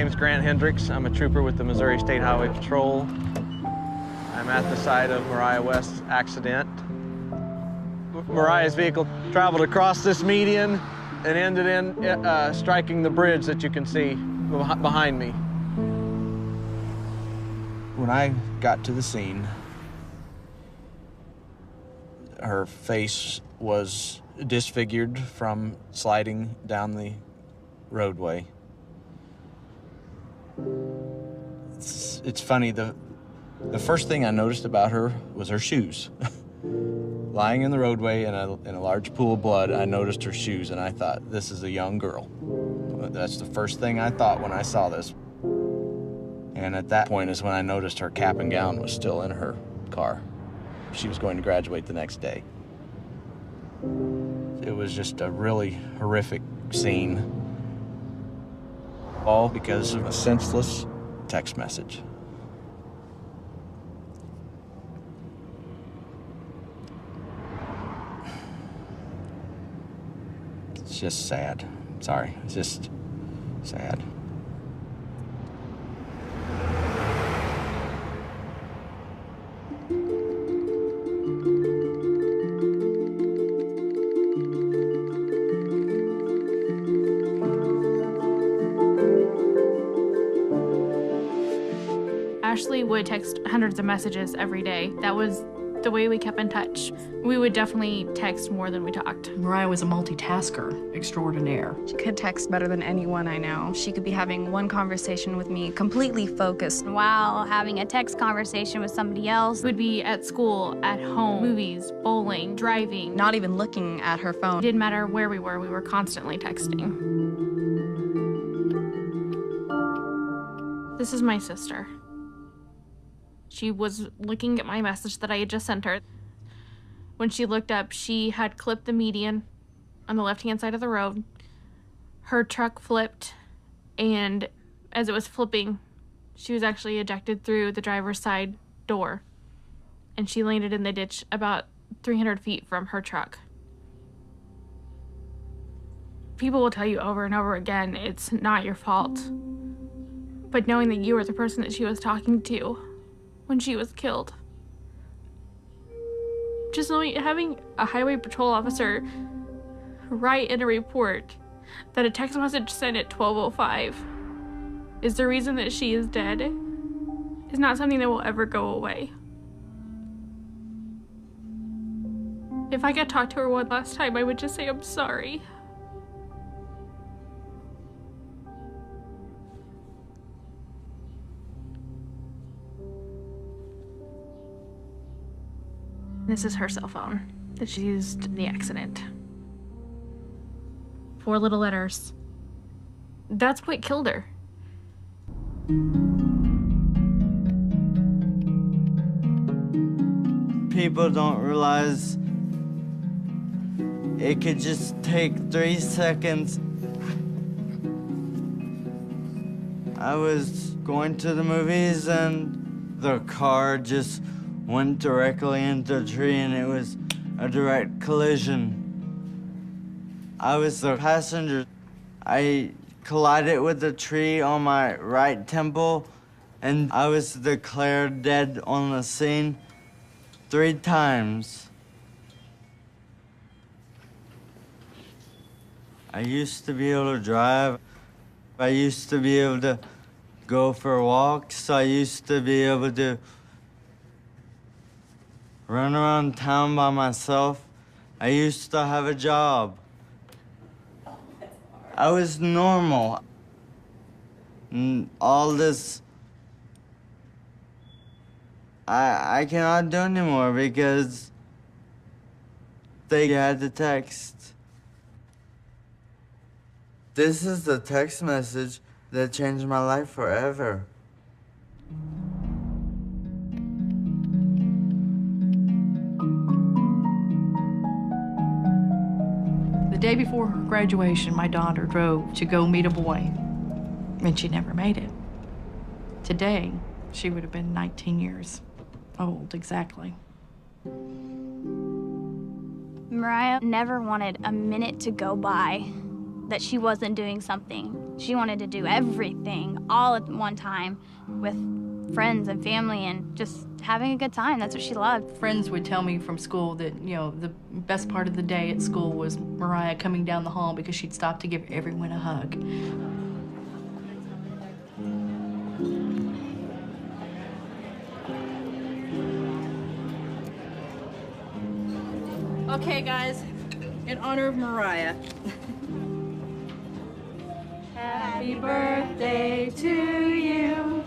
name's Grant Hendricks. I'm a trooper with the Missouri State Highway Patrol. I'm at the site of Mariah West's accident. Mariah's vehicle traveled across this median and ended in striking the bridge that you can see behind me. When I got to the scene, her face was disfigured from sliding down the roadway. It's funny, the first thing I noticed about her was her shoes. Lying in the roadway in a large pool of blood, I noticed her shoes and I thought, this is a young girl. That's the first thing I thought when I saw this. And at that point is when I noticed her cap and gown was still in her car. She was going to graduate the next day. It was just a really horrific scene, all because of a senseless text message. It's just sad. Sorry, it's just sad. Ashley would text hundreds of messages every day. That was the way we kept in touch. We would definitely text more than we talked. Mariah was a multitasker extraordinaire. She could text better than anyone I know. She could be having one conversation with me, completely focused, while having a text conversation with somebody else. We'd be at school, at home, movies, bowling, driving. not even looking at her phone. It didn't matter where we were constantly texting. This is my sister. She was looking at my message that I had just sent her. When she looked up, she had clipped the median on the left-hand side of the road. Her truck flipped, and as it was flipping, she was actually ejected through the driver's side door, and she landed in the ditch about 300 feet from her truck. People will tell you over and over again, it's not your fault. But knowing that you were the person that she was talking to when she was killed. Just knowing, having a highway patrol officer write in a report that a text message sent at 12:05 is the reason that she is dead is not something that will ever go away. If I could talk to her one last time, I would just say, I'm sorry. This is her cell phone that she used in the accident. 4 little letters. That's what killed her. People don't realize it could just take 3 seconds. I was going to the movies and the car just went directly into a tree and it was a direct collision. I was the passenger. I collided with the tree on my right temple and I was declared dead on the scene 3 times. I used to be able to drive. I used to be able to go for walks. I used to be able to run around town by myself. I used to have a job. I was normal. And all this, I cannot do anymore because they had the text. This is the text message that changed my life forever. The day before her graduation, my daughter drove to go meet a boy, and she never made it. Today, she would have been 19 years old, exactly. Mariah never wanted a minute to go by that she wasn't doing something. She wanted to do everything all at one time with friends and family and just having a good time. That's what she loved. Friends would tell me from school that, you know, the best part of the day at school was Mariah coming down the hall because she'd stop to give everyone a hug. Okay, guys, in honor of Mariah. Happy birthday to you.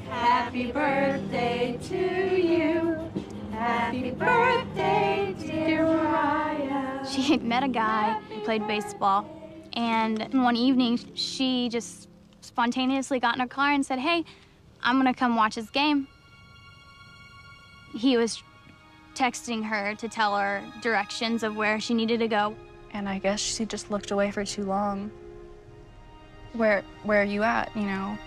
Happy birthday to you. Happy birthday, dear Mariah. She had met a guy who played baseball, and one evening she just spontaneously got in her car and said, "Hey, I'm gonna come watch his game." He was texting her to tell her directions of where she needed to go. And I guess she just looked away for too long. Where are you at, you know?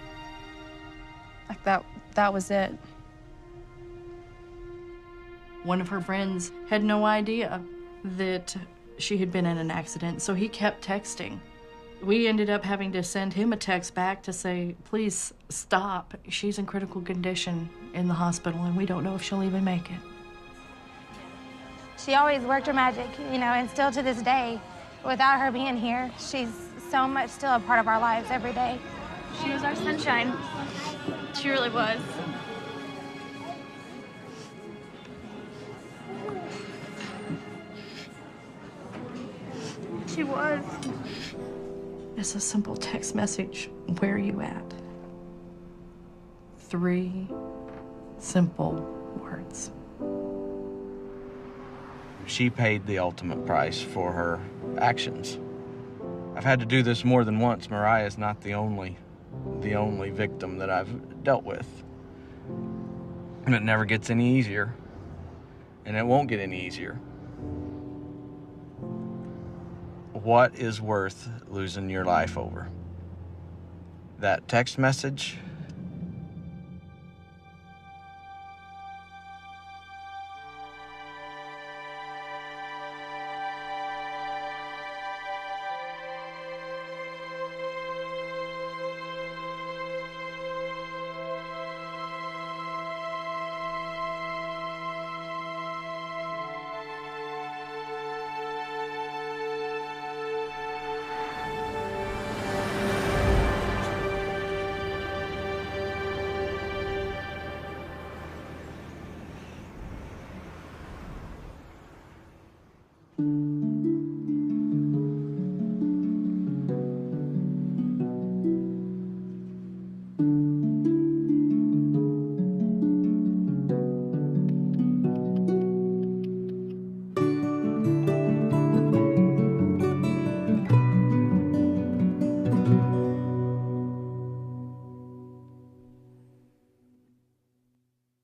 Like that was it. One of her friends had no idea that she had been in an accident, so he kept texting. We ended up having to send him a text back to say, please stop. She's in critical condition in the hospital, and we don't know if she'll even make it. She always worked her magic, you know, and still to this day, without her being here, she's so much still a part of our lives every day. She was our sunshine. She really was. She was. It's a simple text message. Where are you at? 3 simple words. She paid the ultimate price for her actions. I've had to do this more than once. Mariah is not the only victim that I've dealt with. And it never gets any easier. And it won't get any easier. What is worth losing your life over? That text message?